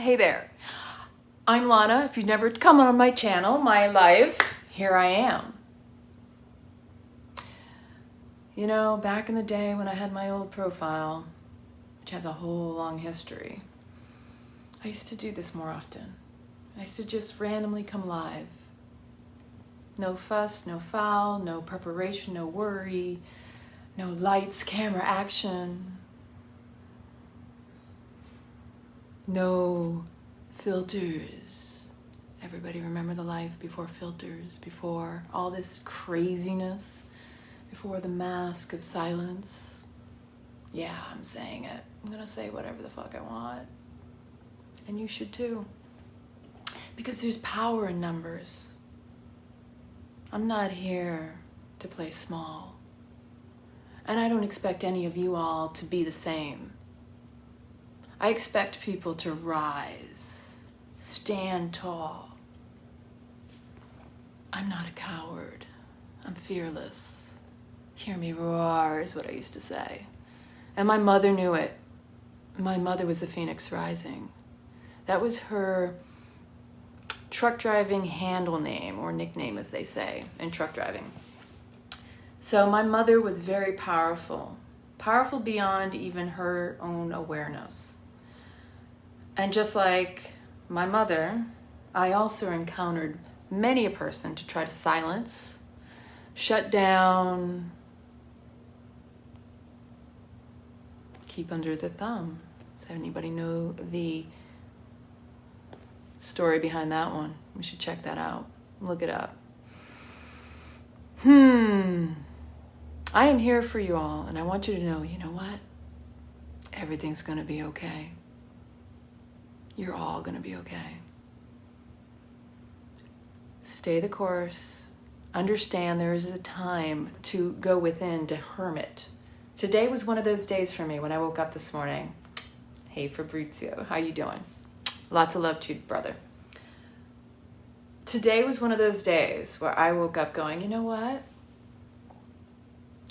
Hey there, I'm Lana. If you've never come on my channel, my life, here I am. You know, back in the day when I had my old profile, which has a whole long history, I used to do this more often. I used to just randomly come live. No fuss, no foul, no preparation, no worry, no lights, camera, action. No filters. Everybody remember the life before filters, before all this craziness, before the mask of silence. Yeah, I'm saying it. I'm gonna say whatever the fuck I want. And you should too. Because there's power in numbers. I'm not here to play small. And I don't expect any of you all to be the same. I expect people to rise, stand tall. I'm not a coward. I'm fearless. Hear me roar is what I used to say. And my mother knew it. My mother was the Phoenix Rising. That was her truck driving handle name, or nickname as they say in truck driving. So my mother was very powerful. Powerful beyond even her own awareness. And just like my mother, I also encountered many a person to try to silence, shut down, keep under the thumb. Does anybody know the story behind that one? We should check that out. Look it up. I am here for you all, and I want you to know, you know what? Everything's going to be okay. You're all going to be okay. Stay the course. Understand there is a time to go within, to hermit. Today was one of those days for me when I woke up this morning. Hey Fabrizio, how you doing? Lots of love to you, brother. Today was one of those days where I woke up going, you know what?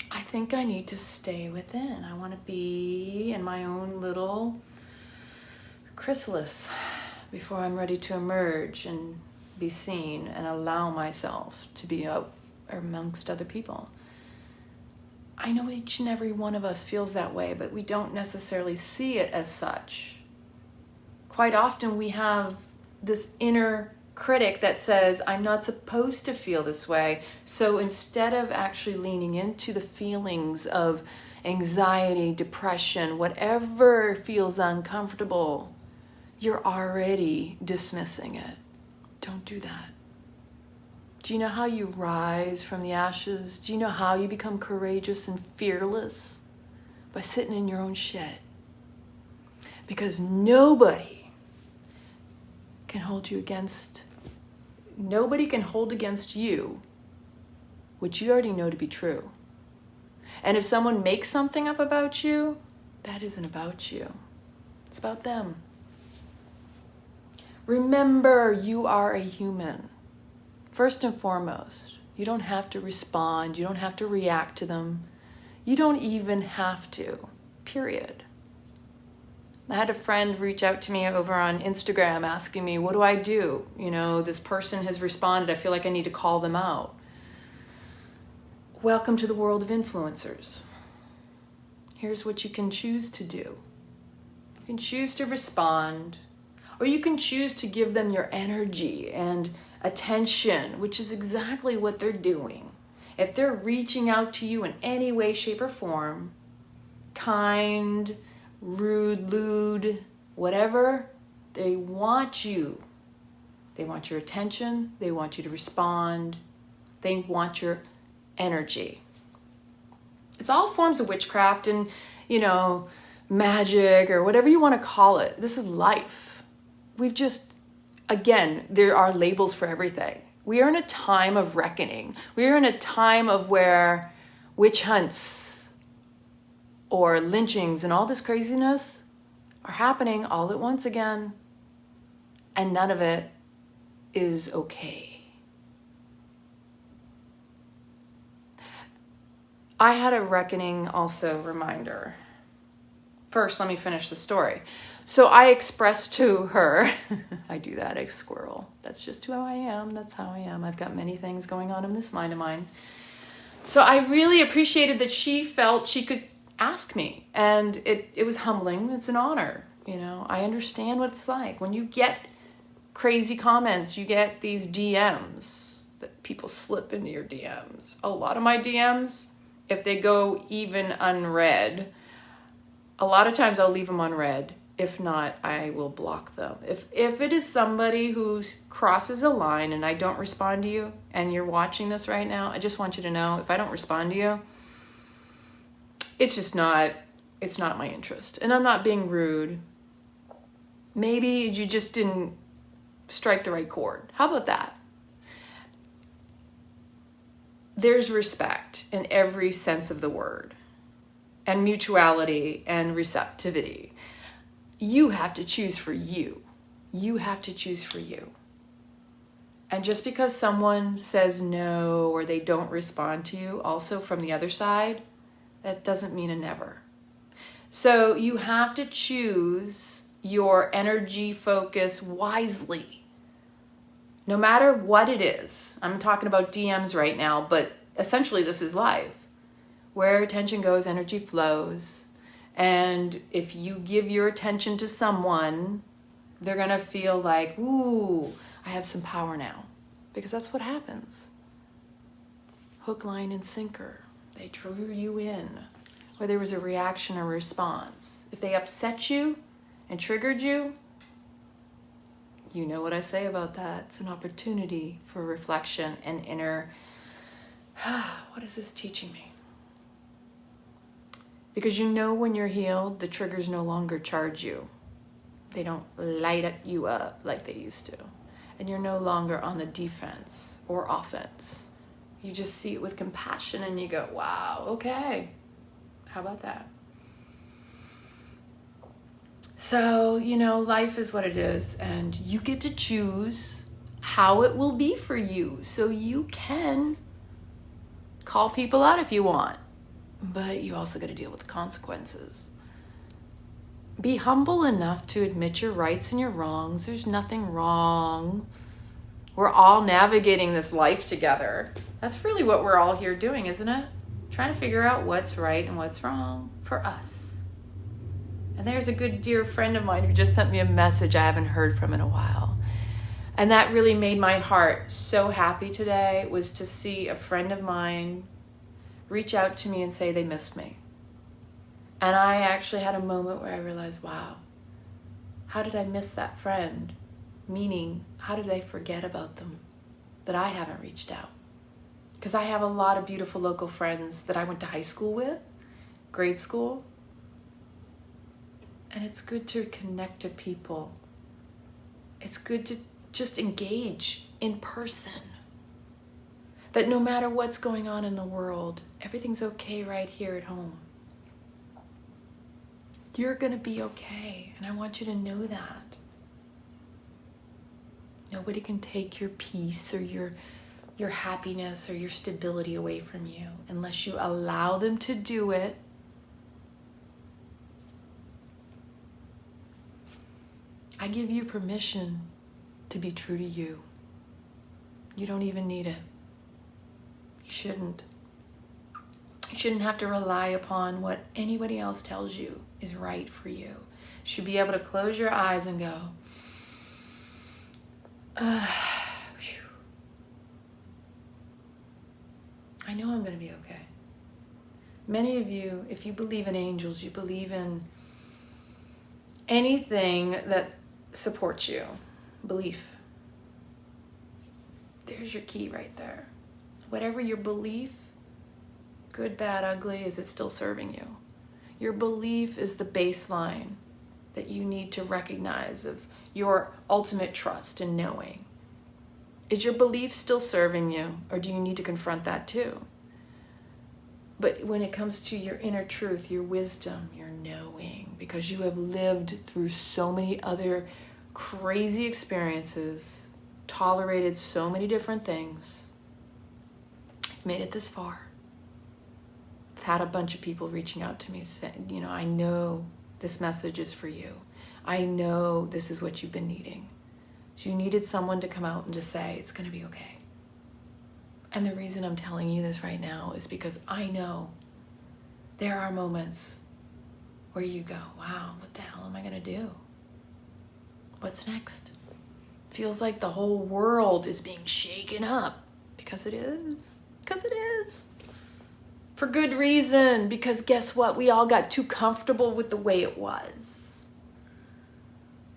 I think I need to stay within. I want to be in my own little chrysalis before I'm ready to emerge and be seen and allow myself to be out amongst other people. I know each and every one of us feels that way, but we don't necessarily see it as such. Quite often we have this inner critic that says, I'm not supposed to feel this way. So instead of actually leaning into the feelings of anxiety, depression, whatever feels uncomfortable, you're already dismissing it. Don't do that. Do you know how you rise from the ashes? Do you know how you become courageous and fearless? By sitting in your own shit. Because nobody can hold against you what you already know to be true. And if someone makes something up about you, that isn't about you. It's about them. Remember, you are a human. First and foremost, you don't have to respond. You don't have to react to them. You don't even have to, period. I had a friend reach out to me over on Instagram asking me, what do I do? You know, this person has responded. I feel like I need to call them out. Welcome to the world of influencers. Here's what you can choose to do. You can choose to respond, or you can choose to give them your energy and attention, which is exactly what they're doing. If they're reaching out to you in any way, shape, or form, kind, rude, lewd, whatever, they want you. They want your attention. They want you to respond. They want your energy. It's all forms of witchcraft and, you know, magic or whatever you want to call it. This is life. We've just, again, there are labels for everything. We are in a time of reckoning. We are in a time of where witch hunts or lynchings and all this craziness are happening all at once again. And none of it is okay. I had a reckoning also reminder. First, let me finish the story. So I expressed to her, I do that, a squirrel. That's just who I am. That's how I am. I've got many things going on in this mind of mine. So I really appreciated that she felt she could ask me. And it was humbling. It's an honor. You know, I understand what it's like. When you get crazy comments, you get these DMs that people slip into your DMs. A lot of my DMs, if they go even unread, a lot of times I'll leave them unread. If not, I will block them. If it is somebody who crosses a line and I don't respond to you, and you're watching this right now, I just want you to know, if I don't respond to you, it's not my interest. And I'm not being rude. Maybe you just didn't strike the right chord. How about that? There's respect in every sense of the word, and mutuality and receptivity. You have to choose for you. You have to choose for you. And just because someone says no or they don't respond to you, also from the other side, that doesn't mean a never. So you have to choose your energy focus wisely. No matter what it is. I'm talking about DMs right now, but essentially this is life. Where attention goes, energy flows. And if you give your attention to someone, they're going to feel like, ooh, I have some power now. Because that's what happens. Hook, line, and sinker. They drew you in. Whether there was a reaction or response. If they upset you and triggered you, you know what I say about that. It's an opportunity for reflection and inner, what is this teaching me? Because you know when you're healed, the triggers no longer charge you. They don't light you up like they used to. And you're no longer on the defense or offense. You just see it with compassion and you go, wow, okay. How about that? So, you know, life is what it is. And you get to choose how it will be for you. So you can call people out if you want. But you also got to deal with the consequences. Be humble enough to admit your rights and your wrongs. There's nothing wrong. We're all navigating this life together. That's really what we're all here doing, isn't it? Trying to figure out what's right and what's wrong for us. And there's a good dear friend of mine who just sent me a message I haven't heard from in a while. And that really made my heart so happy today, was to see a friend of mine reach out to me and say they missed me. And I actually had a moment where I realized, wow, how did I miss that friend? Meaning, how did I forget about them that I haven't reached out? Because I have a lot of beautiful local friends that I went to high school with, grade school. And it's good to connect to people. It's good to just engage in person. That no matter what's going on in the world, everything's okay right here at home. You're going to be okay, and I want you to know that. Nobody can take your peace or your happiness or your stability away from you unless you allow them to do it. I give you permission to be true to you. You don't even need it. You shouldn't. You shouldn't have to rely upon what anybody else tells you is right for you. You should be able to close your eyes and go, I know I'm going to be okay. Many of you, if you believe in angels, you believe in anything that supports you. Belief. There's your key right there. Whatever your belief, good, bad, ugly, is it still serving you? Your belief is the baseline that you need to recognize of your ultimate trust and knowing. Is your belief still serving you, or do you need to confront that too? But when it comes to your inner truth, your wisdom, your knowing, because you have lived through so many other crazy experiences, tolerated so many different things, you've made it this far. I've had a bunch of people reaching out to me saying, I know this message is for you. I know this is what you've been needing. You needed someone to come out and to say, it's going to be okay. And the reason I'm telling you this right now is because I know there are moments where you go, wow, what the hell am I going to do? What's next? Feels like the whole world is being shaken up, because it is. Because it is. For good reason, because guess what? We all got too comfortable with the way it was.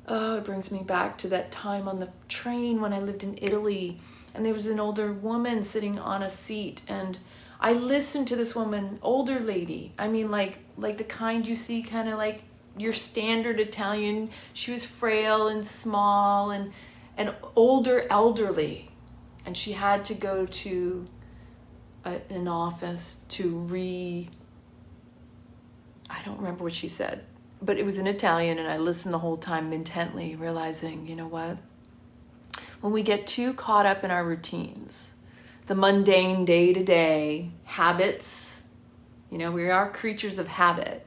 Oh, it brings me back to that time on the train when I lived in Italy, and there was an older woman sitting on a seat, and I listened to this woman, older lady. I mean, like the kind you see, kind of like your standard Italian. She was frail and small and older, elderly, and she had to go to an office to I don't remember what she said, but it was in Italian, and I listened the whole time intently, realizing, you know what? When we get too caught up in our routines, the mundane day-to-day habits, we are creatures of habit.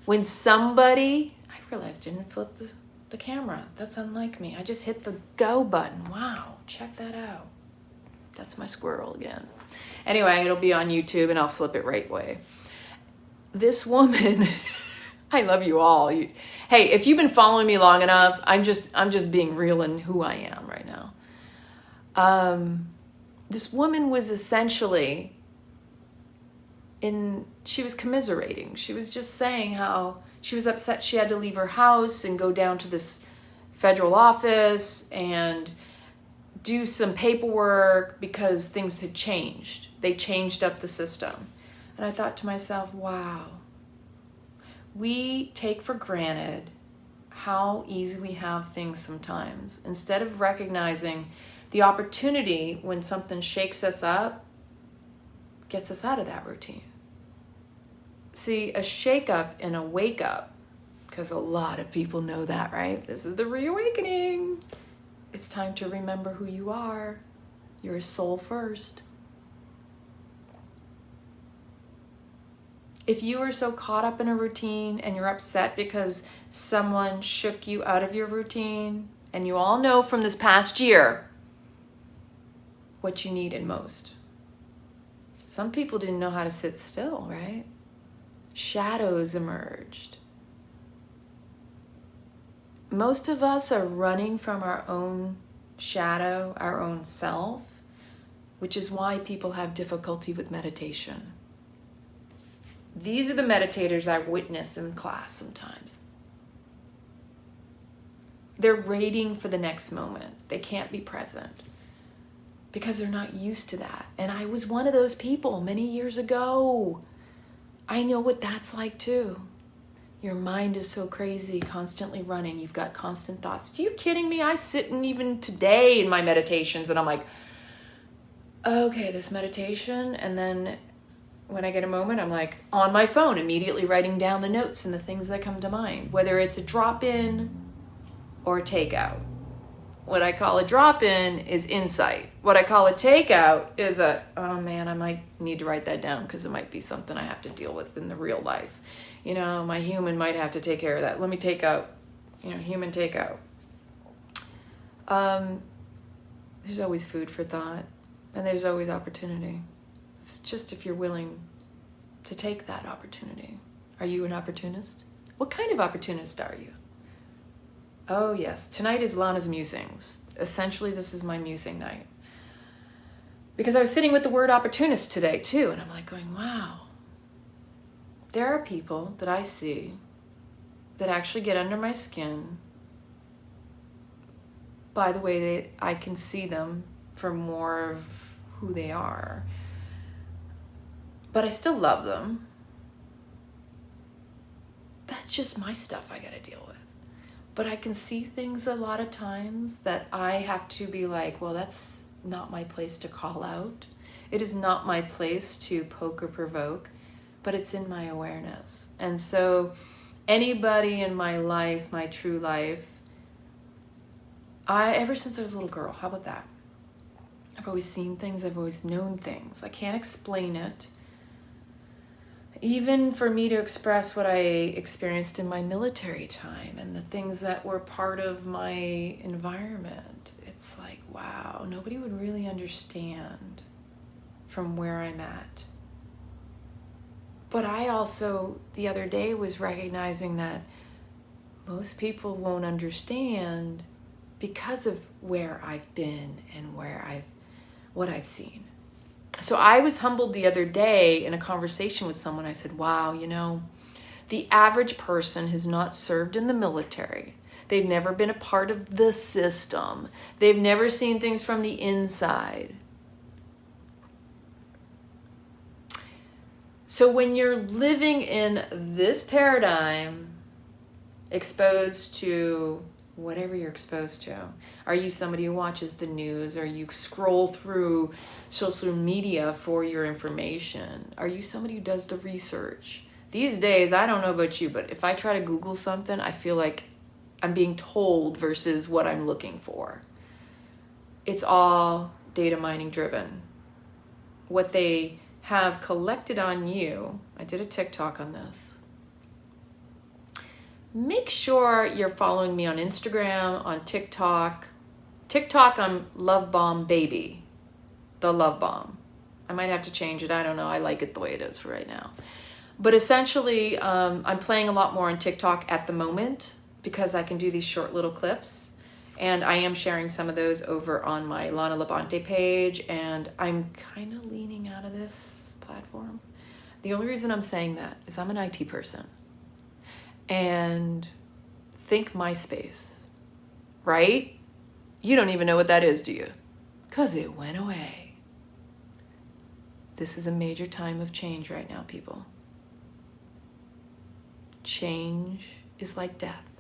When somebody, I realized I didn't flip the camera. That's unlike me. I just hit the go button. Wow, check that out. That's my squirrel again. Anyway, it'll be on YouTube and I'll flip it right way. This woman, I love you all. Hey, if you've been following me long enough, I'm just being real in who I am right now. This woman was essentially she was commiserating. She was just saying how she was upset she had to leave her house and go down to this federal office and do some paperwork because things had changed. They changed up the system. And I thought to myself, wow, we take for granted how easy we have things sometimes. Instead of recognizing the opportunity when something shakes us up, gets us out of that routine. See, a shake up and a wake up, because a lot of people know that, right? This is the reawakening. It's time to remember who you are. You're a soul first. If you are so caught up in a routine and you're upset because someone shook you out of your routine, and you all know from this past year what you needed most. Some people didn't know how to sit still, right? Shadows emerged. Most of us are running from our own shadow, our own self, which is why people have difficulty with meditation. These are the meditators I witness in class sometimes. They're waiting for the next moment. They can't be present because they're not used to that. And I was one of those people many years ago. I know what that's like too. Your mind is so crazy, constantly running. You've got constant thoughts. Are you kidding me? I sit and even today in my meditations and I'm like, okay, this meditation. And then when I get a moment, I'm like on my phone, immediately writing down the notes and the things that come to mind, whether it's a drop-in or a takeout. What I call a drop-in is insight. What I call a takeout is oh man, I might need to write that down because it might be something I have to deal with in the real life. My human might have to take care of that. Let me take out, human takeout. There's always food for thought, and there's always opportunity. It's just if you're willing to take that opportunity. Are you an opportunist? What kind of opportunist are you? Oh yes, tonight is Lana's musings. Essentially, this is my musing night. Because I was sitting with the word opportunist today too, and I'm like going, wow. There are people that I see that actually get under my skin by the way I can see them for more of who they are. But I still love them. That's just my stuff I gotta deal with. But I can see things a lot of times that I have to be like, well, that's not my place to call out. It is not my place to poke or provoke, but it's in my awareness. And so anybody in my life, my true life, ever since I was a little girl, how about that? I've always seen things, I've always known things. I can't explain it. even for me to express what I experienced in my military time and the things that were part of my environment, it's like, wow, nobody would really understand from where I'm at. But I also, the other day, was recognizing that most people won't understand because of where I've been and what I've seen. So I was humbled the other day in a conversation with someone. I said, wow, you know, the average person has not served in the military. They've never been a part of the system. They've never seen things from the inside. So when you're living in this paradigm, exposed to whatever you're exposed to. Are you somebody who watches the news? Or you scroll through social media for your information? Are you somebody who does the research? These days, I don't know about you, but if I try to Google something, I feel like I'm being told versus what I'm looking for. It's all data mining driven. What they have collected on you, I did a TikTok on this. Make sure you're following me on Instagram, on TikTok. TikTok, I'm Love Bomb Baby, the Love Bomb. I might have to change it. I don't know. I like it the way it is for right now. But essentially, I'm playing a lot more on TikTok at the moment because I can do these short little clips. And I am sharing some of those over on my Lana Labonte page. And I'm kind of leaning out of this platform. The only reason I'm saying that is I'm an IT person. And think MySpace, right? You don't even know what that is, do you? Because it went away. This is a major time of change right now, people. Change is like death.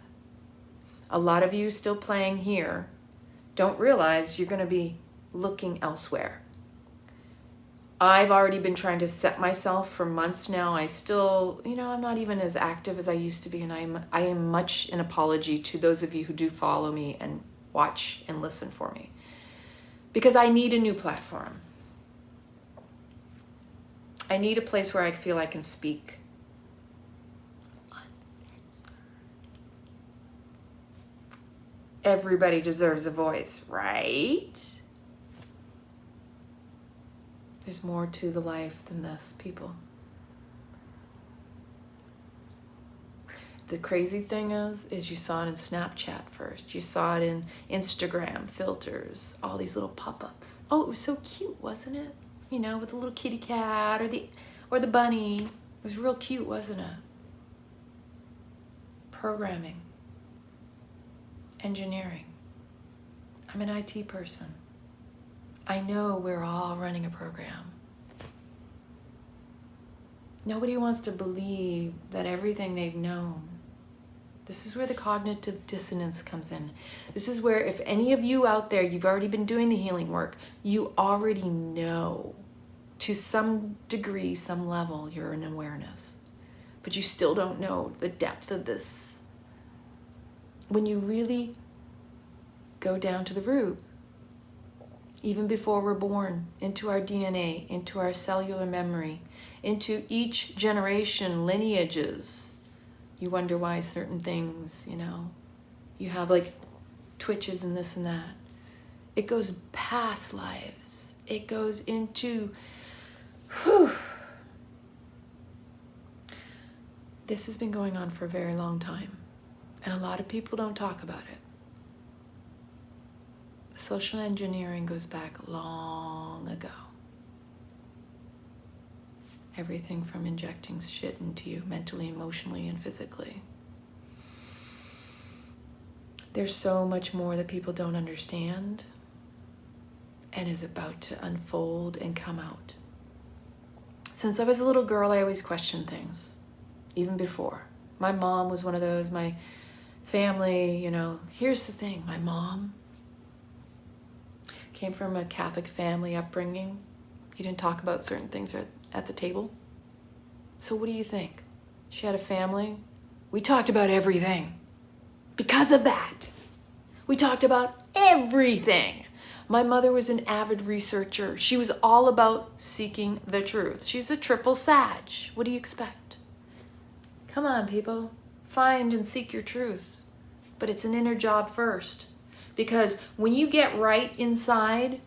A lot of you still playing here don't realize you're going to be looking elsewhere. I've already been trying to set myself for months now. I still, I'm not even as active as I used to be, and I am much an apology to those of you who do follow me and watch and listen for me. Because I need a new platform. I need a place where I feel I can speak. Everybody deserves a voice, right? There's more to the life than this, people. The crazy thing is you saw it in Snapchat first. You saw it in Instagram filters, all these little pop-ups. Oh, it was so cute, wasn't it? With the little kitty cat or the bunny. It was real cute, wasn't it? Programming. Engineering. I'm an IT person. I know we're all running a program. Nobody wants to believe that everything they've known. This is where the cognitive dissonance comes in. This is where, if any of you out there, you've already been doing the healing work, you already know to some degree, some level, you're in awareness. But you still don't know the depth of this. When you really go down to the root, even before we're born, into our DNA, into our cellular memory, into each generation lineages, you wonder why certain things, you have like twitches and this and that. It goes past lives. It goes into, This has been going on for a very long time, and a lot of people don't talk about it. Social engineering goes back long ago. Everything from injecting shit into you mentally, emotionally, and physically. There's so much more that people don't understand and is about to unfold and come out. Since I was a little girl, I always questioned things, even before. My mom was one of those, my family, Here's the thing, my mom came from a Catholic family upbringing. You didn't talk about certain things at the table. So what do you think? She had a family. We talked about everything. Because of that, we talked about everything. My mother was an avid researcher. She was all about seeking the truth. She's a triple Sag. What do you expect? Come on, people. Find and seek your truth. But it's an inner job first. Because when you get right inside,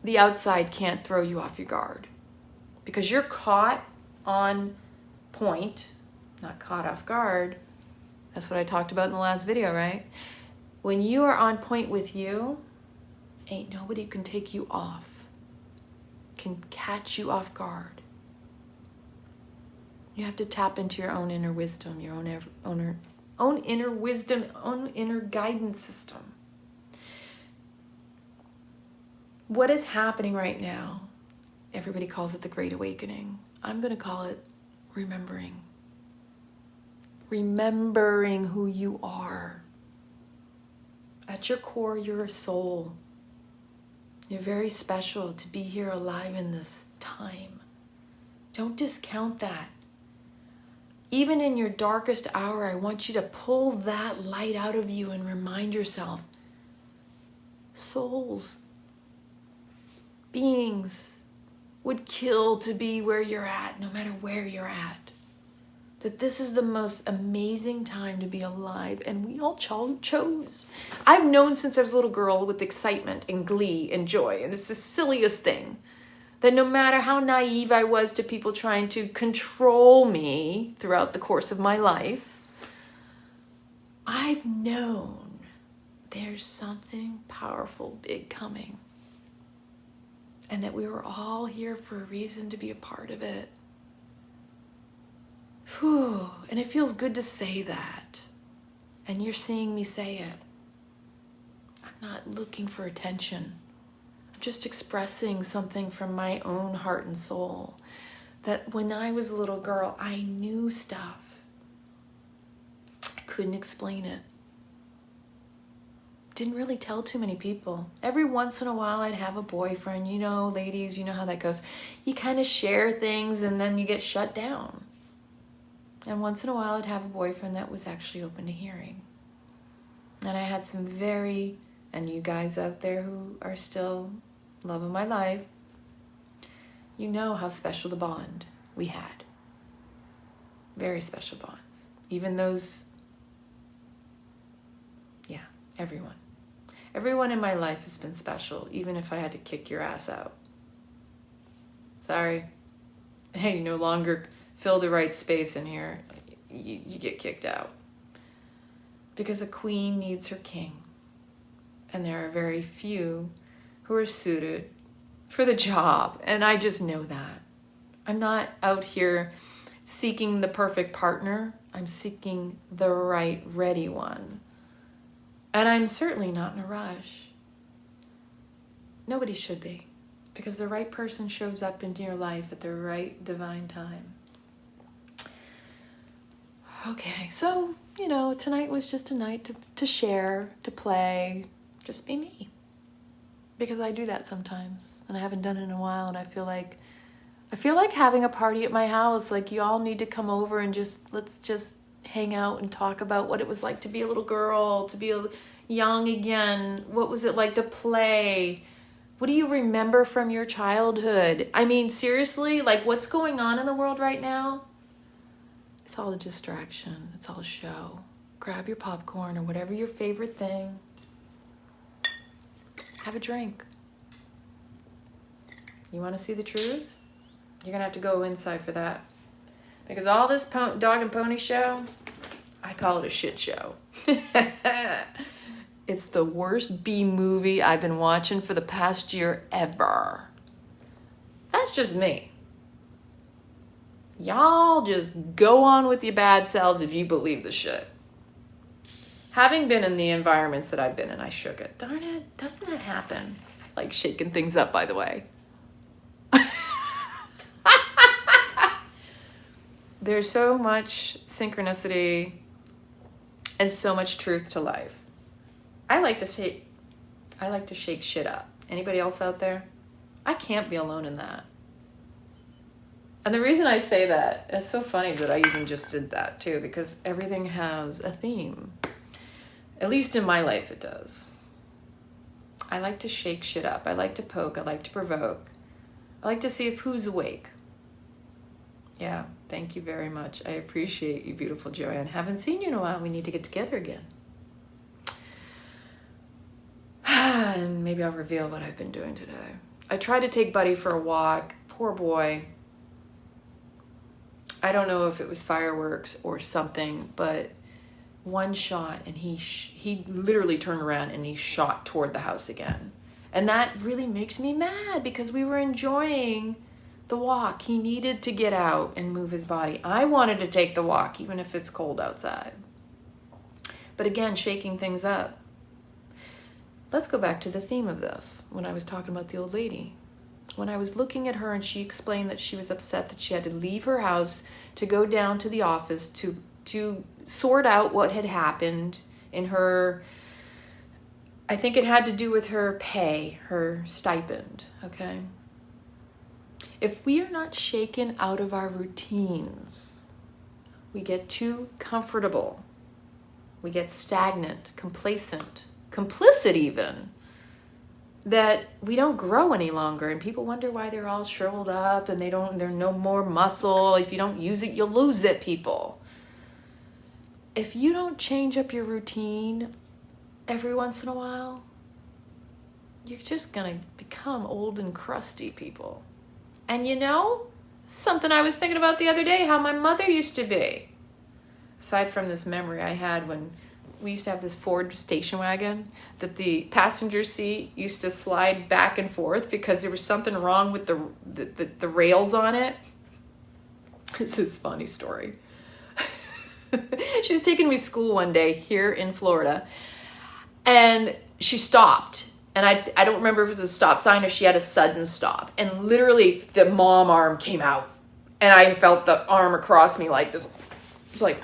the outside can't throw you off your guard. Because you're caught on point, not caught off guard. That's what I talked about in the last video, right? When you are on point with you, ain't nobody can take you off, can catch you off guard. You have to tap into your own inner wisdom, your own inner wisdom, own inner guidance system. What is happening right now? Everybody calls it the Great Awakening. I'm going to call it remembering. Remembering who you are. At your core, you're a soul. You're very special to be here alive in this time. Don't discount that. Even in your darkest hour, I want you to pull that light out of you and remind yourself, souls, beings would kill to be where you're at, no matter where you're at. That this is the most amazing time to be alive, and we all chose. I've known since I was a little girl with excitement and glee and joy, and it's the silliest thing, that no matter how naive I was to people trying to control me throughout the course of my life, I've known there's something powerful, big coming. And that we were all here for a reason to be a part of it. Whew. And it feels good to say that. And you're seeing me say it. I'm not looking for attention. I'm just expressing something from my own heart and soul. That when I was a little girl, I knew stuff. I couldn't explain it. Didn't really tell too many people. Every once in a while I'd have a boyfriend. You know, ladies, you know how that goes. You kind of share things and then you get shut down. And once in a while I'd have a boyfriend that was actually open to hearing. And I had some very, and you guys out there who are still love of my life, you know how special the bond we had. Very special bonds. Even those, yeah, everyone. Everyone in my life has been special, even if I had to kick your ass out. Sorry. Hey, you no longer fill the right space in here. You get kicked out. Because a queen needs her king. And there are very few who are suited for the job. And I just know that. I'm not out here seeking the perfect partner. I'm seeking the right, ready one. And I'm certainly not in a rush. Nobody should be. Because the right person shows up into your life at the right divine time. Okay, so, you know, tonight was just a night to share, to play, just be me. Because I do that sometimes. And I haven't done it in a while, and I feel like having a party at my house. Like, you all need to come over and let's just hang out and talk about what it was like to be a little girl, to be young again. What was it like to play? What do you remember from your childhood? I mean, seriously, like, what's going on in the world right now? It's all a distraction. It's all a show. Grab your popcorn or whatever your favorite thing. Have a drink. You want to see the truth? You're going to have to go inside for that. Because all this dog and pony show, I call it a shit show. It's the worst B movie I've been watching for the past year ever. That's just me. Y'all just go on with your bad selves if you believe the shit. Having been in the environments that I've been in, I shook it. Darn it, doesn't that happen? I like shaking things up, by the way. There's so much synchronicity and so much truth to life. I like to shake shit up. Anybody else out there? I can't be alone in that. And the reason I say that, it's so funny that I even just did that too, because everything has a theme. At least in my life it does. I like to shake shit up. I like to poke. I like to provoke. I like to see if who's awake. Yeah, thank you very much. I appreciate you, beautiful Joanne. Haven't seen you in a while. We need to get together again. And maybe I'll reveal what I've been doing today. I tried to take Buddy for a walk. Poor boy. I don't know if it was fireworks or something, but one shot and he literally turned around and he shot toward the house again. And that really makes me mad because we were enjoying the walk. He needed to get out and move his body. I wanted to take the walk, even if it's cold outside. But again, shaking things up. Let's go back to the theme of this when I was talking about the old lady. When I was looking at her and she explained that she was upset that she had to leave her house to go down to the office to sort out what had happened in her, I think it had to do with her pay, her stipend, okay? If we are not shaken out of our routines, we get too comfortable. We get stagnant, complacent, complicit even, that we don't grow any longer. And people wonder why they're all shriveled up and they're no more muscle. If you don't use it, you lose it, people. If you don't change up your routine every once in a while, you're just gonna become old and crusty, people. And you know, something I was thinking about the other day, how my mother used to be. Aside from this memory I had when we used to have this Ford station wagon that the passenger seat used to slide back and forth because there was something wrong with the rails on it. This is a funny story. She was taking me to school one day here in Florida, and she stopped. And I don't remember if it was a stop sign or she had a sudden stop. And literally the mom arm came out. And I felt the arm across me like this. It was like,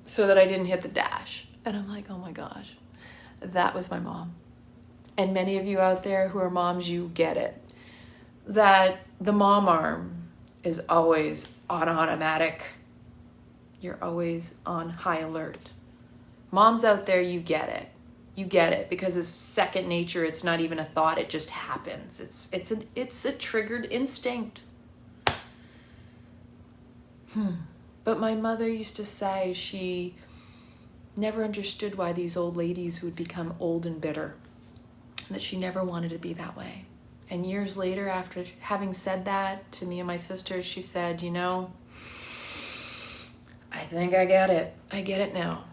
so that I didn't hit the dash. And I'm like, oh my gosh, that was my mom. And many of you out there who are moms, you get it. That the mom arm is always on automatic. You're always on high alert. Moms out there, you get it. You get it because it's second nature. It's not even a thought. It just happens. It's a triggered instinct. But my mother used to say she never understood why these old ladies would become old and bitter. That she never wanted to be that way. And years later, after having said that to me and my sister, she said, you know, I think I get it. I get it now.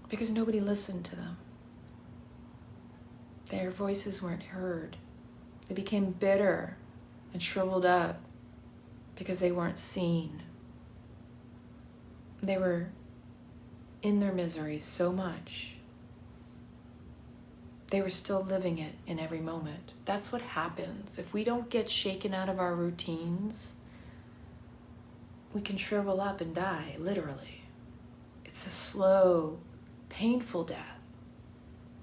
Because nobody listened to them. Their voices weren't heard. They became bitter and shriveled up because they weren't seen. They were in their misery so much. They were still living it in every moment. That's what happens. If we don't get shaken out of our routines, we can shrivel up and die, literally. It's a slow, painful death.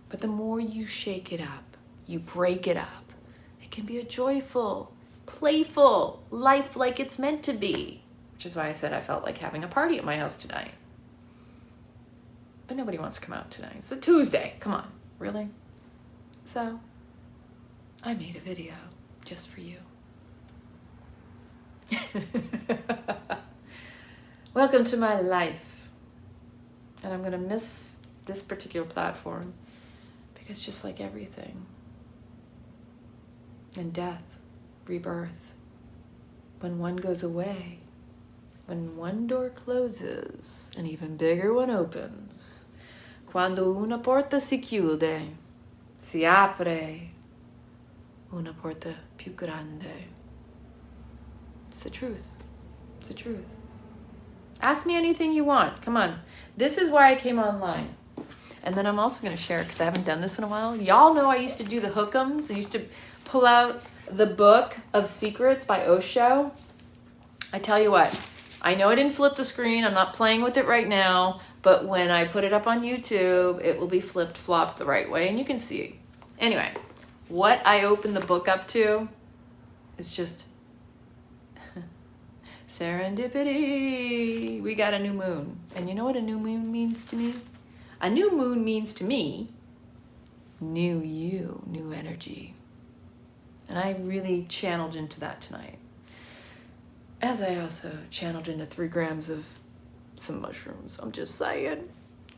But the more you shake it up, you break it up, it can be a joyful, playful life like it's meant to be. Which is why I said I felt like having a party at my house tonight. But nobody wants to come out tonight. It's a Tuesday. Come on, really? So, I made a video just for you. Welcome to my life. And I'm going to miss this particular platform because just like everything, in death, rebirth, when one goes away, when one door closes, an even bigger one opens. Quando una porta si chiude, si apre una porta più grande. It's the truth. It's the truth. Ask me anything you want. Come on. This is why I came online. And then I'm also going to share, because I haven't done this in a while. Y'all know I used to do the hook'ems. I used to pull out the book of secrets by Osho. I tell you what, I know I didn't flip the screen. I'm not playing with it right now. But when I put it up on YouTube, it will be flipped, flopped the right way. And you can see. Anyway, what I opened the book up to is just serendipity. We got a new moon. And you know what a new moon means to me? A new moon means to me, new you, new energy. And I really channeled into that tonight. As I also channeled into 3 grams of some mushrooms. I'm just saying.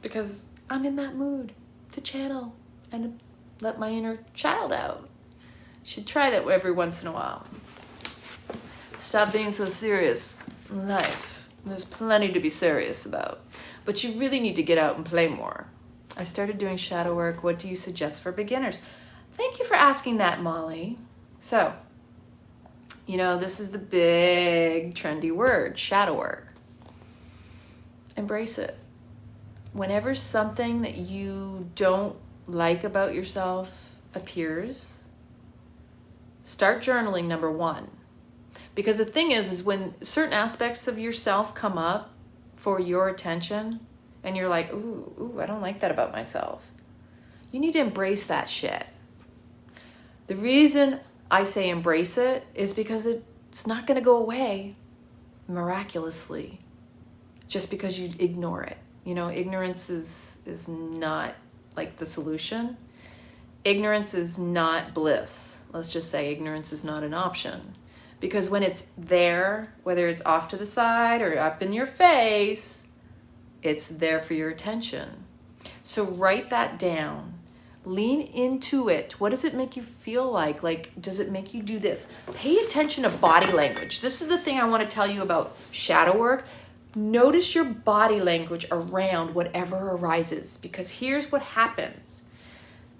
Because I'm in that mood to channel and let my inner child out. Should try that every once in a while. Stop being so serious in life. There's plenty to be serious about. But you really need to get out and play more. I started doing shadow work. What do you suggest for beginners? Thank you for asking that, Molly. So, you know, this is the big trendy word, shadow work. Embrace it. Whenever something that you don't like about yourself appears, start journaling, number 1. Because the thing is when certain aspects of yourself come up for your attention and you're like, ooh, I don't like that about myself. You need to embrace that shit. The reason I say embrace it is because it's not going to go away miraculously just because you ignore it. You know, ignorance is not like the solution. Ignorance is not bliss. Let's just say ignorance is not an option. Because when it's there, whether it's off to the side or up in your face, it's there for your attention. So write that down. Lean into it. What does it make you feel like? Like, does it make you do this? Pay attention to body language. This is the thing I want to tell you about shadow work. Notice your body language around whatever arises. Because here's what happens.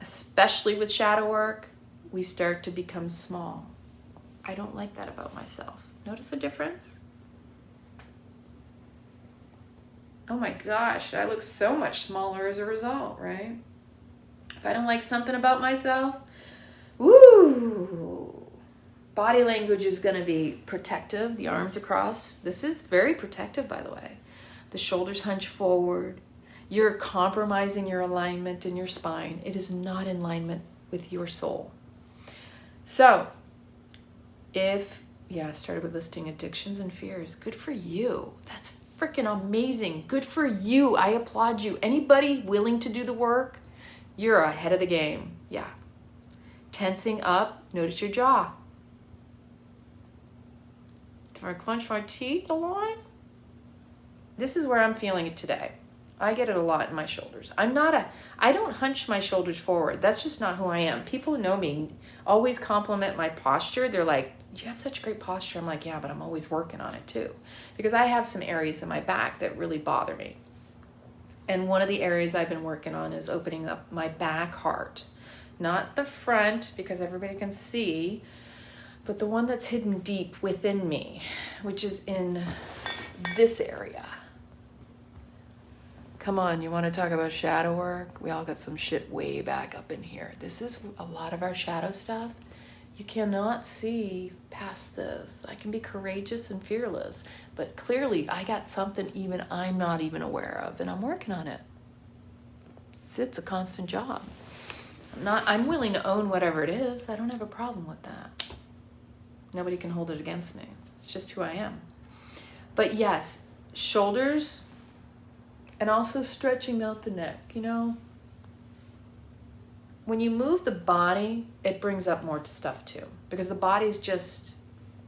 Especially with shadow work, we start to become small. I don't like that about myself. Notice the difference? Oh my gosh, I look so much smaller as a result, right? If I don't like something about myself, woo! Body language is going to be protective. The arms across. This is very protective, by the way. The shoulders hunch forward. You're compromising your alignment in your spine. It is not in alignment with your soul. So, I started with listing addictions and fears. Good for you. That's freaking amazing. Good for you. I applaud you. Anybody willing to do the work, you're ahead of the game. Yeah. Tensing up, notice your jaw. Do I clench my teeth a lot? This is where I'm feeling it today. I get it a lot in my shoulders. I don't hunch my shoulders forward. That's just not who I am. People who know me always compliment my posture. They're like, you have such great posture. I'm like, yeah, but I'm always working on it too. Because I have some areas in my back that really bother me. And one of the areas I've been working on is opening up my back heart. Not the front, because everybody can see, but the one that's hidden deep within me, which is in this area. Come on, you want to talk about shadow work? We all got some shit way back up in here. This is a lot of our shadow stuff. You cannot see past this. I can be courageous and fearless, but clearly I got something even I'm not even aware of, and I'm working on it. It's a constant job. I'm willing to own whatever it is. I don't have a problem with that. Nobody can hold it against me. It's just who I am. But yes, shoulders, and also stretching out the neck, you know. When you move the body, it brings up more stuff too, because the body's just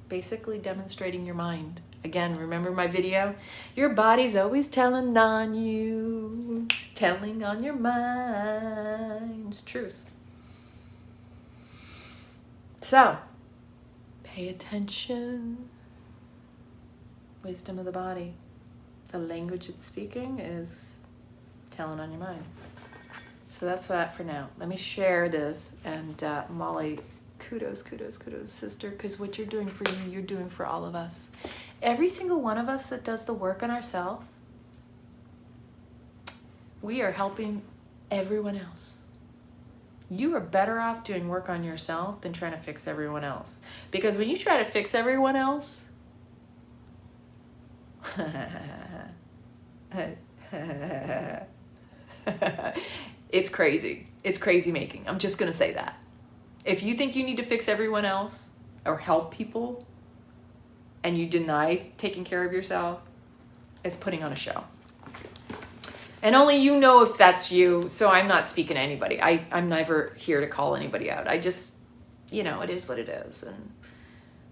basically demonstrating your mind. Again, remember my video? Your body's always telling on you, telling on your mind. It's truth. So, pay attention. Wisdom of the body. The language it's speaking is telling on your mind. So that's that for now. Let me share this. And Molly, kudos, sister, because what you're doing for you, you're doing for all of us. Every single one of us that does the work on ourselves, we are helping everyone else. You are better off doing work on yourself than trying to fix everyone else. Because when you try to fix everyone else, it's crazy. It's crazy making. I'm just going to say that. If you think you need to fix everyone else or help people and you deny taking care of yourself, it's putting on a show. And only you know if that's you, so I'm not speaking to anybody. I'm never here to call anybody out. I just, it is what it is. And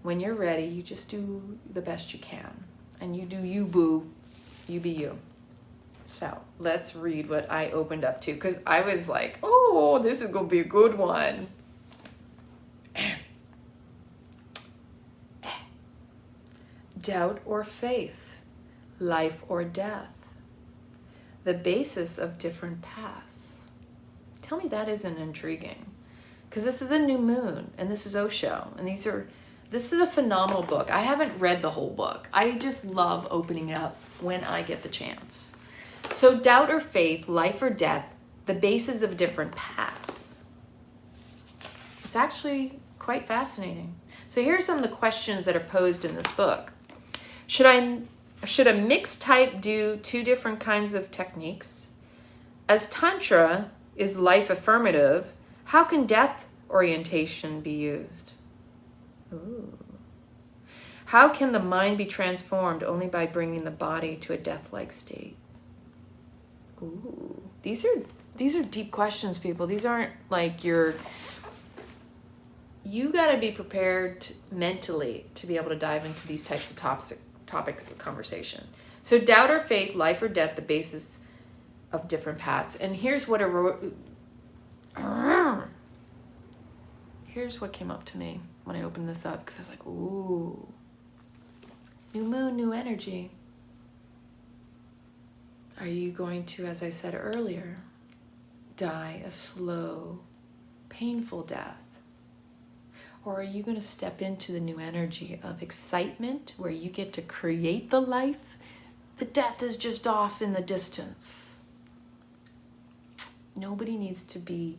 when you're ready, you just do the best you can. And you do you, boo. You be you. So let's read what I opened up to, because I was like, oh, this is going to be a good one. Doubt or faith, life or death, the basis of different paths. Tell me that isn't intriguing, because this is a new moon, and this is Osho, and this is a phenomenal book. I haven't read the whole book. I just love opening it up when I get the chance. So doubt or faith, life or death, the basis of different paths. It's actually quite fascinating. So here are some of the questions that are posed in this book. Should a mixed type do two different kinds of techniques? As Tantra is life affirmative, how can death orientation be used? Ooh. How can the mind be transformed only by bringing the body to a death-like state? Ooh. These are deep questions, people. These aren't like you got to be prepared mentally to be able to dive into these types of topics of conversation. So doubt or faith, life or death, the basis of different paths. And here's what came up to me when I opened this up, because I was like, ooh, new moon, new energy. Are you going to, as I said earlier, die a slow, painful death? Or are you going to step into the new energy of excitement where you get to create the life? The death is just off in the distance. Nobody needs to be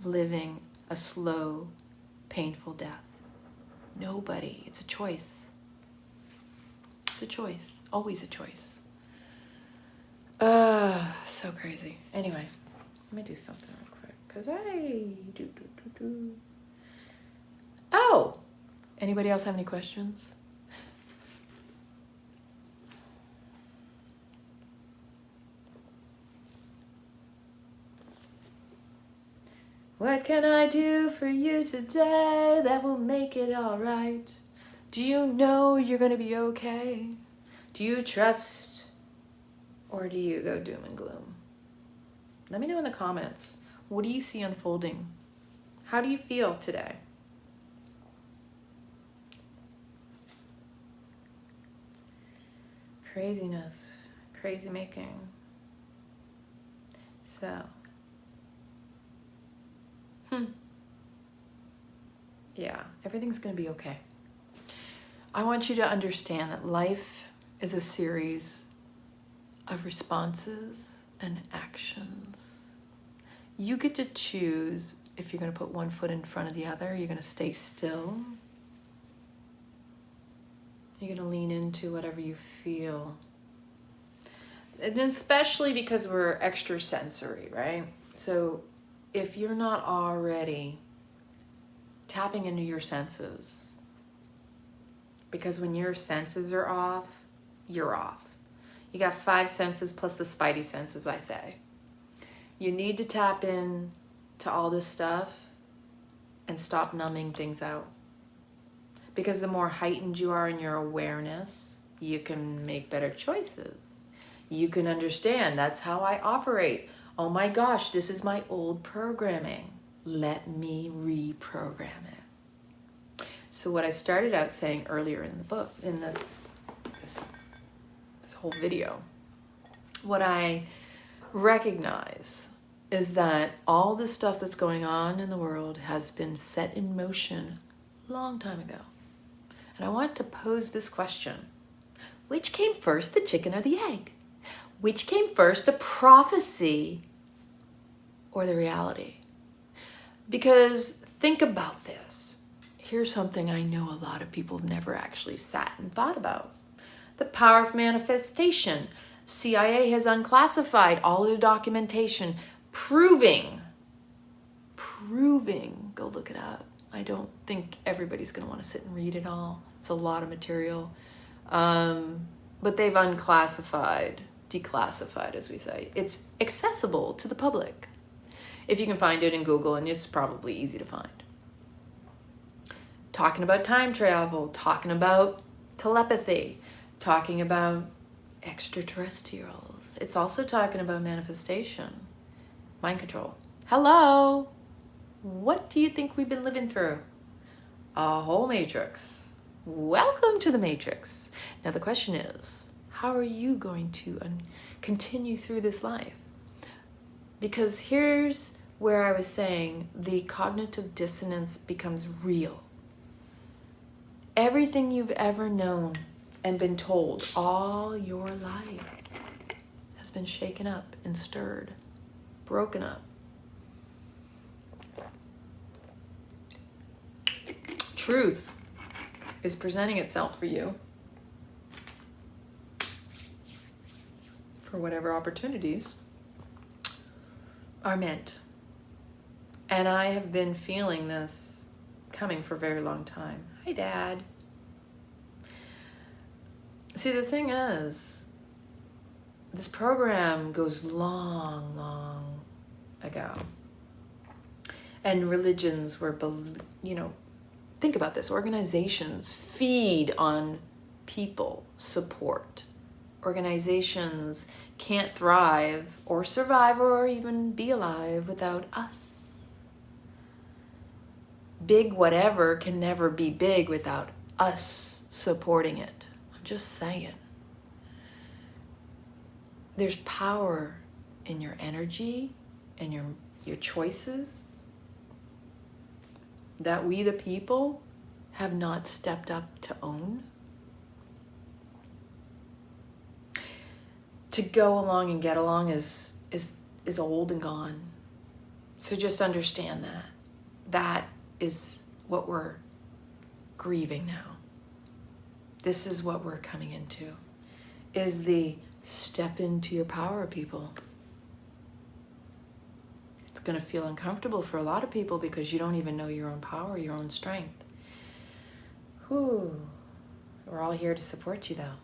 living a slow, painful death. Nobody. It's a choice. It's a choice. Always a choice. So crazy. Anyway, let me do something real quick, because Oh! Anybody else have any questions? What can I do for you today that will make it all right? Do you know you're going to be okay? Do you trust, or do you go doom and gloom? Let me know in the comments. What do you see unfolding? How do you feel today? Craziness, crazy making. So, yeah, everything's gonna be okay. I want you to understand that life is a series of responses and actions. You get to choose if you're gonna put one foot in front of the other, you're gonna stay still, you're going to lean into whatever you feel. And especially because we're extrasensory, right? So if you're not already tapping into your senses, because when your senses are off, you're off. You got 5 senses plus the spidey senses, I say. You need to tap in to all this stuff and stop numbing things out. Because the more heightened you are in your awareness, you can make better choices. You can understand, that's how I operate. Oh my gosh, this is my old programming. Let me reprogram it. So what I started out saying earlier in the book, in this whole video, what I recognize is that all the stuff that's going on in the world has been set in motion a long time ago. And I want to pose this question. Which came first, the chicken or the egg? Which came first, the prophecy or the reality? Because think about this. Here's something I know a lot of people have never actually sat and thought about. The power of manifestation. CIA has unclassified all of the documentation proving, go look it up. I don't think everybody's going to want to sit and read it all. It's a lot of material. But they've unclassified declassified, as we say. It's accessible to the public. If you can find it in Google, and it's probably easy to find. Talking about time travel, talking about telepathy, talking about extraterrestrials. It's also talking about manifestation, mind control. Hello! What do you think we've been living through? A whole matrix. Welcome to the matrix. Now the question is, how are you going to continue through this life? Because here's where I was saying the cognitive dissonance becomes real. Everything you've ever known and been told all your life has been shaken up and stirred, broken up. Truth is presenting itself for you for whatever opportunities are meant. And I have been feeling this coming for a very long time. Hi, Dad. See, the thing is, this program goes long, long ago. And religions were, think about this. Organizations feed on people support. Organizations can't thrive or survive or even be alive without us. Big whatever can never be big without us supporting it. I'm just saying. There's power in your energy and your choices that we the people have not stepped up to own. To go along and get along is old and gone. So just understand that. That is what we're grieving now. This is what we're coming into. Is the step into your power, people. It's going to feel uncomfortable for a lot of people because you don't even know your own power, your own strength. Whew. We're all here to support you, though.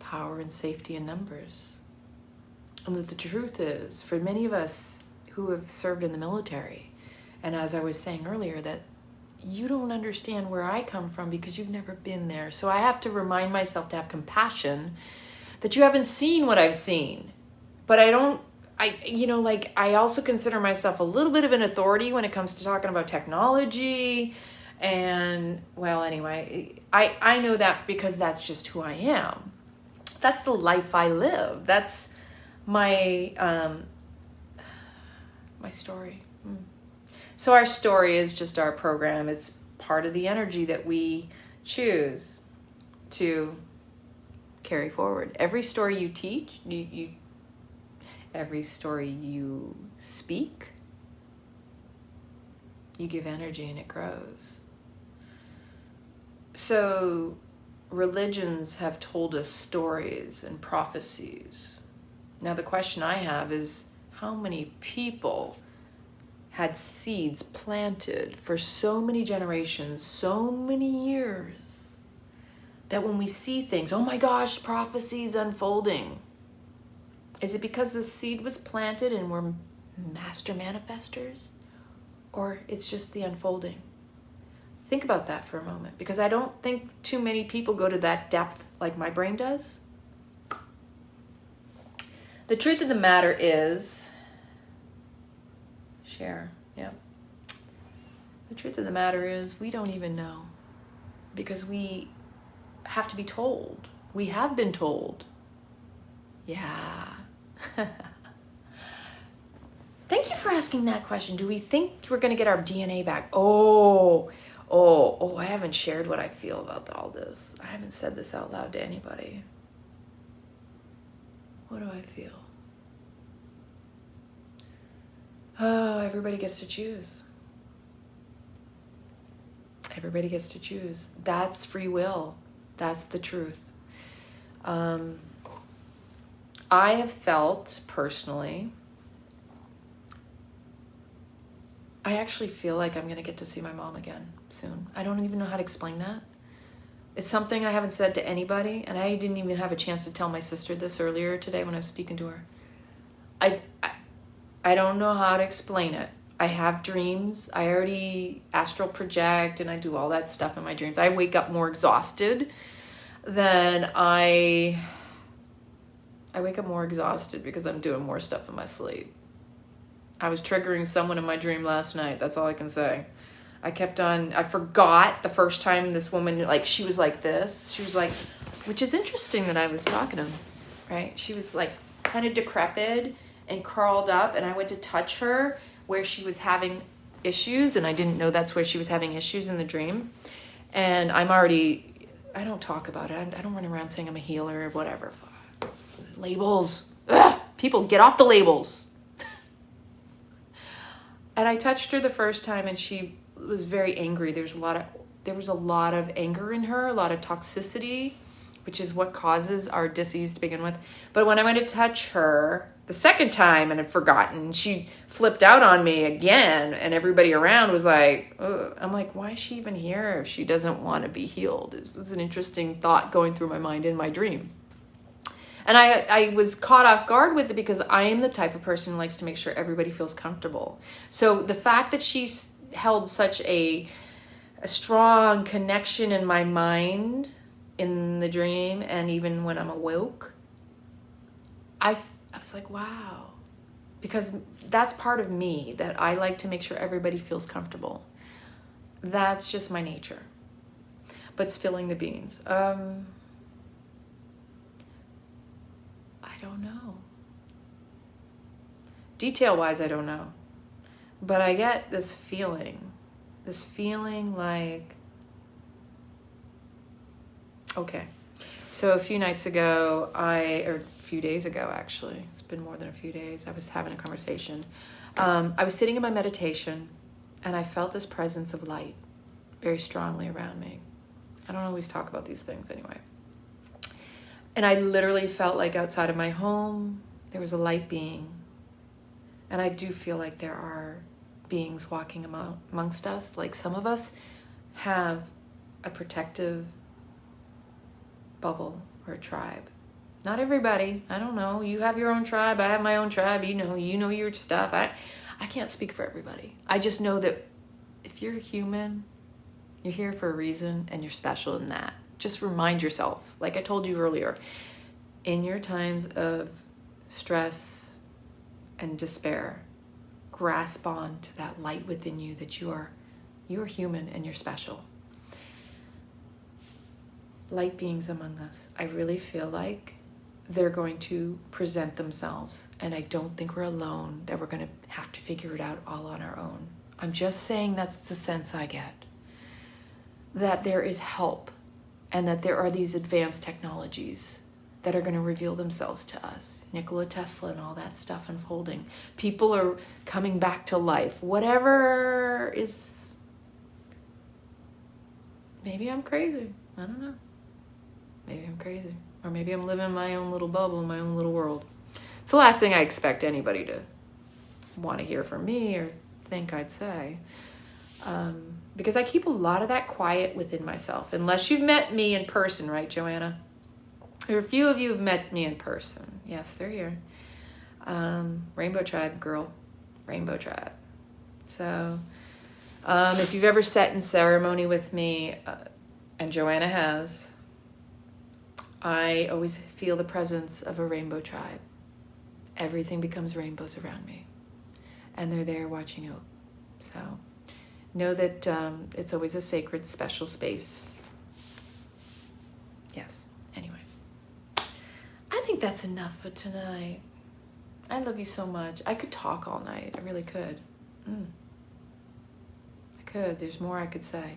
Power and safety in numbers. And the truth is, for many of us who have served in the military, and as I was saying earlier, that you don't understand where I come from because you've never been there. So I have to remind myself to have compassion that you haven't seen what I've seen. But I also consider myself a little bit of an authority when it comes to talking about technology. And, well, anyway, I know that because that's just who I am. That's the life I live. That's my story. So our story is just our program. It's part of the energy that we choose to carry forward. Every story you teach, every story you speak, you give energy and it grows. So religions have told us stories and prophecies. Now the question I have is, how many people had seeds planted for so many generations, so many years, that when we see things, oh my gosh, prophecies unfolding. Is it because the seed was planted and we're master manifestors? Or it's just the unfolding? Think about that for a moment, because I don't think too many people go to that depth like my brain does. The truth of the matter is, yeah. The truth of the matter is we don't even know, because we have to be told. We have been told. Yeah. Thank you for asking that question. Do we think we're going to get our DNA back? Oh, I haven't shared what I feel about all this. I haven't said this out loud to anybody. What do I feel? Oh, everybody gets to choose. Everybody gets to choose. That's free will. That's the truth. I have felt personally, I actually feel like I'm going to get to see my mom again soon. I don't even know how to explain that. It's something I haven't said to anybody, and I didn't even have a chance to tell my sister this earlier today when I was speaking to her. I don't know how to explain it. I have dreams. I already astral project, and I do all that stuff in my dreams. I wake up more exhausted than I wake up more exhausted because I'm doing more stuff in my sleep. I was triggering someone in my dream last night. That's all I can say. I forgot the first time this woman, like, she was like this. She was like, which is interesting that I was talking to him, right? She was like kind of decrepit and curled up, and I went to touch her where she was having issues, and I didn't know that's where she was having issues in the dream. And I don't talk about it. I don't run around saying I'm a healer or whatever. Labels. Ugh, people, get off the labels. And I touched her the first time, and she was very angry. There was a lot of anger in her, a lot of toxicity, which is what causes our disease to begin with. But when I went to touch her the second time and had forgotten, she flipped out on me again, and everybody around was like, ugh. I'm like, why is she even here if she doesn't want to be healed? It was an interesting thought going through my mind in my dream. And I was caught off guard with it because I am the type of person who likes to make sure everybody feels comfortable. So the fact that she's held such a strong connection in my mind in the dream, and even when I'm awoke, I was like, wow. Because that's part of me, that I like to make sure everybody feels comfortable. That's just my nature. But spilling the beans. I don't know. Detail-wise, I don't know. But I get this feeling like, okay. So a few nights ago, or a few days ago, actually, it's been more than a few days, I was having a conversation. I was sitting in my meditation, and I felt this presence of light very strongly around me. I don't always talk about these things anyway. And I literally felt like outside of my home, there was a light being. And I do feel like there are beings walking amongst us. Like, some of us have a protective bubble or a tribe. Not everybody. I don't know. You have your own tribe. I have my own tribe. You know your stuff. I can't speak for everybody. I just know that if you're human, you're here for a reason, and you're special in that. Just remind yourself, like I told you earlier, in your times of stress and despair, grasp on to that light within you, that you are human and you're special. Light beings among us. I really feel like they're going to present themselves, and I don't think we're alone, that we're going to have to figure it out all on our own. I'm just saying that's the sense I get. That there is help, and that there are these advanced technologies that are going to reveal themselves to us. Nikola Tesla and all that stuff unfolding. People are coming back to life. Whatever is... Maybe I'm crazy. I don't know. Maybe I'm crazy. Or maybe I'm living in my own little bubble, in my own little world. It's the last thing I expect anybody to want to hear from me or think I'd say. Because I keep a lot of that quiet within myself. Unless you've met me in person, right, Joanna? There are a few of you who've met me in person. Yes, they're here. Rainbow Tribe girl. Rainbow Tribe. So, if you've ever sat in ceremony with me, and Joanna has, I always feel the presence of a rainbow tribe. Everything becomes rainbows around me. And they're there watching out. So, know that it's always a sacred, special space. Yes. Anyway. I think that's enough for tonight. I love you so much. I could talk all night. I really could. I could. There's more I could say.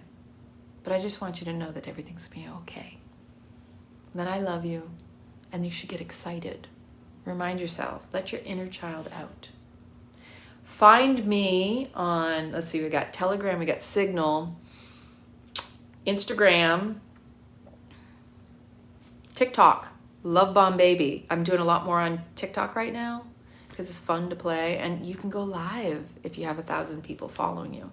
But I just want you to know that everything's going to be okay. That I love you. And you should get excited. Remind yourself. Let your inner child out. Find me on, let's see, we got Telegram, we got Signal, Instagram, TikTok, Love Bomb Baby. I'm doing a lot more on TikTok right now because it's fun to play, and you can go live if you have 1,000 people following you.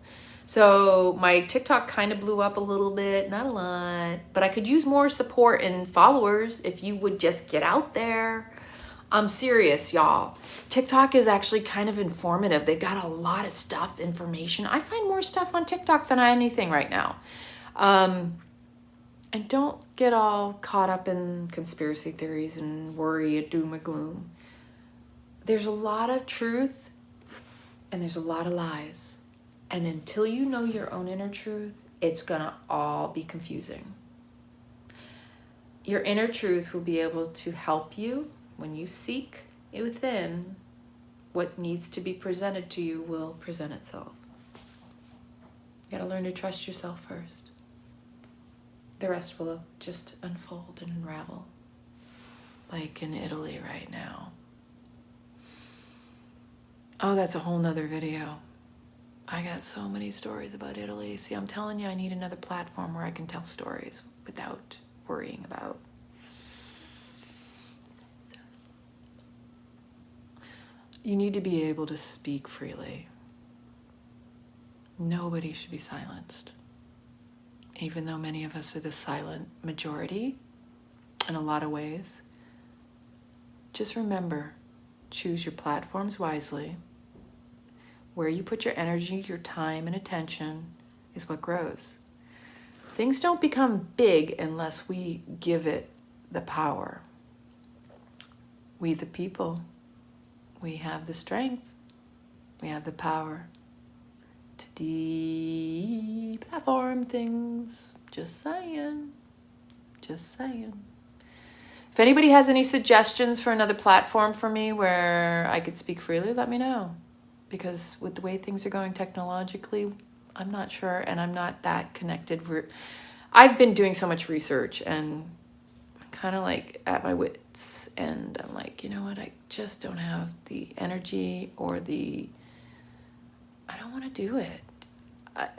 So my TikTok kind of blew up a little bit, not a lot, but I could use more support and followers if you would just get out there. I'm serious, y'all. TikTok is actually kind of informative. They got a lot of stuff, information. I find more stuff on TikTok than anything right now. And don't get all caught up in conspiracy theories and worry and doom and gloom. There's a lot of truth and there's a lot of lies. And until you know your own inner truth, it's gonna all be confusing. Your inner truth will be able to help you when you seek within. What needs to be presented to you will present itself. You gotta learn to trust yourself first. The rest will just unfold and unravel, like in Italy right now. Oh, that's a whole nother video. I got so many stories about Italy. See, I'm telling you, I need another platform where I can tell stories without worrying about. You need to be able to speak freely. Nobody should be silenced. Even though many of us are the silent majority in a lot of ways, just remember, choose your platforms wisely. Where you put your energy, your time, and attention is what grows. Things don't become big unless we give it the power. We, the people, we have the strength, we have the power to de-platform things. Just saying. Just saying. If anybody has any suggestions for another platform for me where I could speak freely, let me know. Because with the way things are going technologically, I'm not sure, and I'm not that connected. I've been doing so much research, and I'm kind of like at my wits, and I'm like, you know what, I just don't have the energy or I don't want to do it.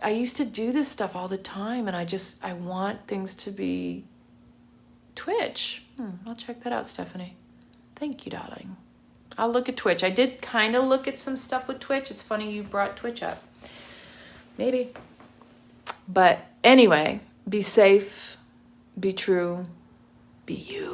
I used to do this stuff all the time, and I want things to be Twitch. I'll check that out, Stephanie. Thank you, darling. I'll look at Twitch. I did kind of look at some stuff with Twitch. It's funny you brought Twitch up. Maybe. But anyway, be safe, be true, be you.